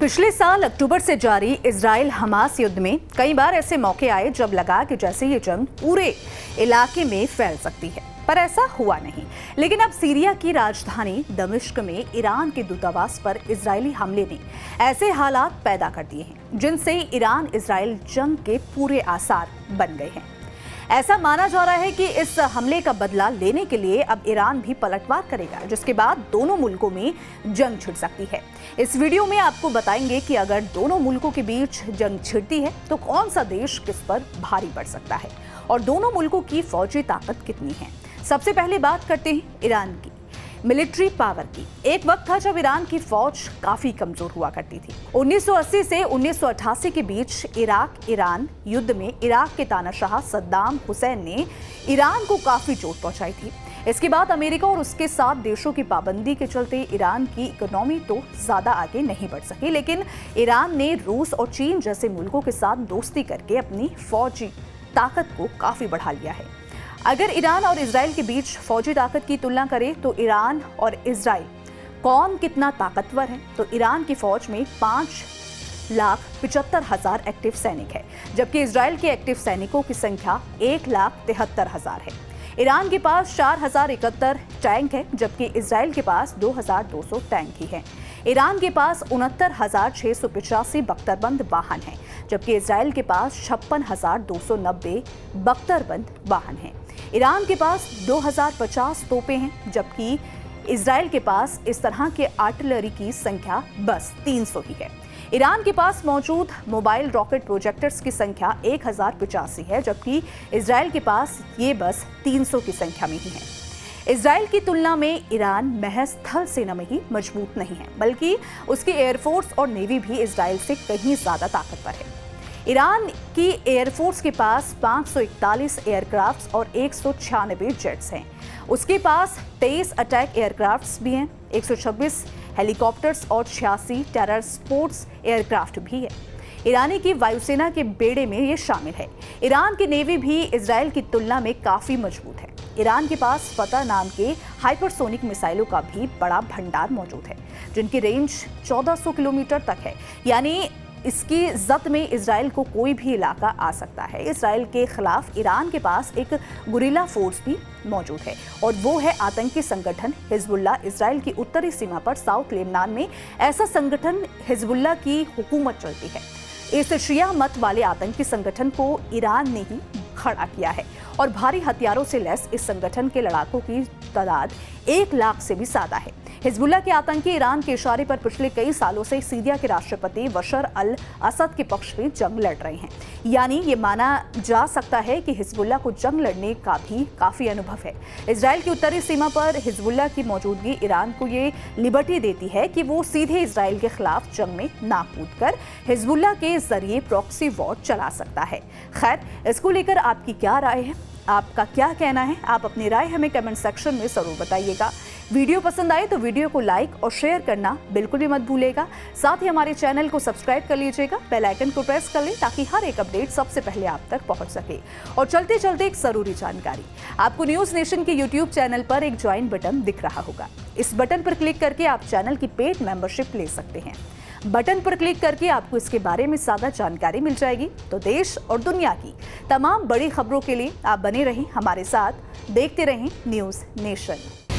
पिछले साल अक्टूबर से जारी इजराइल हमास युद्ध में कई बार ऐसे मौके आए जब लगा कि जैसे ये जंग पूरे इलाके में फैल सकती है, पर ऐसा हुआ नहीं। लेकिन अब सीरिया की राजधानी दमिश्क में ईरान के दूतावास पर इजरायली हमले ने ऐसे हालात पैदा कर दिए हैं जिनसे ईरान इजराइल जंग के पूरे आसार बन गए हैं। ऐसा माना जा रहा है कि इस हमले का बदला लेने के लिए अब ईरान भी पलटवार करेगा, जिसके बाद दोनों मुल्कों में जंग छिड़ सकती है। इस वीडियो में आपको बताएंगे कि अगर दोनों मुल्कों के बीच जंग छिड़ती है तो कौन सा देश किस पर भारी पड़ सकता है और दोनों मुल्कों की फौजी ताकत कितनी है। सबसे पहले बात करते हैं ईरान की मिलिट्री पावर की। एक वक्त था जब ईरान की फौज काफी कमजोर हुआ करती थी। 1980 से 1988 के बीच इराक ईरान युद्ध में इराक के तानाशाह सद्दाम हुसैन ने ईरान को काफी चोट पहुंचाई थी। इसके बाद अमेरिका और उसके साथ देशों की पाबंदी के चलते ईरान की इकोनॉमी तो ज्यादा आगे नहीं बढ़ सकी, लेकिन ईरान ने रूस और चीन जैसे मुल्कों के साथ दोस्ती करके अपनी फौजी ताकत को काफी बढ़ा लिया है। अगर ईरान और इजराइल के बीच फौजी ताकत की तुलना करें तो ईरान और इजराइल कौन कितना ताकतवर है, तो ईरान की फौज में 5,75,000 एक्टिव सैनिक है, जबकि इजराइल के एक्टिव सैनिकों की संख्या 1,73,000 है। ईरान के पास 4,071 टैंक है, जबकि इजराइल के पास 2,200 टैंक ही है। ईरान के पास 69,685 बख्तरबंद वाहन हैं, जबकि इजराइल के पास 56,290 बख्तरबंद वाहन हैं। ईरान के पास 2,050 तोपें हैं, जबकि इजराइल के पास इस तरह के आर्टिलरी की संख्या बस 300 ही है। ईरान के पास मौजूद मोबाइल रॉकेट प्रोजेक्टर्स की संख्या 1,085 है, जबकि इजराइल के पास ये बस 300 की संख्या में ही है। इजराइल की तुलना में ईरान महज थल सेना में ही मजबूत नहीं है, बल्कि उसकी एयरफोर्स और नेवी भी इजराइल से कहीं ज्यादा ताकतवर है। ईरान की एयरफोर्स के पास 541 एयरक्राफ्ट्स और 196 जेट्स हैं। उसके पास 23 अटैक एयरक्राफ्ट्स भी हैं, 126 हेलीकॉप्टर्स और 86 टेरर स्पोर्ट्स एयरक्राफ्ट भी है। ईरानी की वायुसेना के बेड़े में ये शामिल है। ईरान की नेवी भी इजराइल की तुलना में काफी मजबूत है। ईरान के पास फतह नाम के हाइपरसोनिक मिसाइलों का भी बड़ा भंडार मौजूद है, जिनकी रेंज 1400 किलोमीटर तक है, यानी इसकी जद में इजराइल को कोई भी इलाका आ सकता है। इजराइल के खिलाफ ईरान के पास एक गुरिल्ला फोर्स भी मौजूद है और वो है आतंकी संगठन हिजबुल्लाह। इजराइल की उत्तरी सीमा पर साउथ लेबनान में ऐसा संगठन हिजबुल्लाह की हुकूमत चलती है। इस शिया मत वाले आतंकी संगठन को ईरान ने ही खड़ा किया है और भारी हथियारों से लैस इस संगठन के लड़ाकों की तादाद 1 लाख से भी ज्यादा है। हिजबुल्लाह के आतंकी ईरान के इशारे पर पिछले कई सालों से सीरिया के राष्ट्रपति बशर अल असद के पक्ष में जंग लड़ रहे हैं, यानी ये माना जा सकता है कि हिजबुल्लाह को जंग लड़ने का भी काफी अनुभव है। इजराइल की उत्तरी सीमा पर हिजबुल्लाह की मौजूदगी ईरान को ये लिबर्टी देती है कि वो सीधे इजराइल के खिलाफ जंग में ना कूदकर हिजबुल्लाह के जरिए प्रॉक्सी वॉर चला सकता है। खैर, इसको लेकर आपकी क्या राय है, आपका क्या कहना है? आप अपनी राय हमें कमेंट सेक्शन में जरूर बताइएगा। वीडियो पसंद आए तो वीडियो को लाइक और शेयर करना बिल्कुल भी मत भूलिएगा। साथ ही हमारे चैनल को सब्सक्राइब कर लीजिएगा, बेल आइकन को प्रेस कर लें ताकि हर एक अपडेट सबसे पहले आप तक पहुंच सके। और चलते चलते एक जरूरी जानकारी, आपको न्यूज नेशन के यूट्यूब चैनल पर एक ज्वाइन बटन दिख रहा होगा। इस बटन पर क्लिक करके आप चैनल की पेड मेंबरशिप ले सकते हैं। बटन पर क्लिक करके आपको इसके बारे में ज्यादा जानकारी मिल जाएगी। तो देश और दुनिया की तमाम बड़ी खबरों के लिए आप बने रहें हमारे साथ, देखते रहें न्यूज नेशन।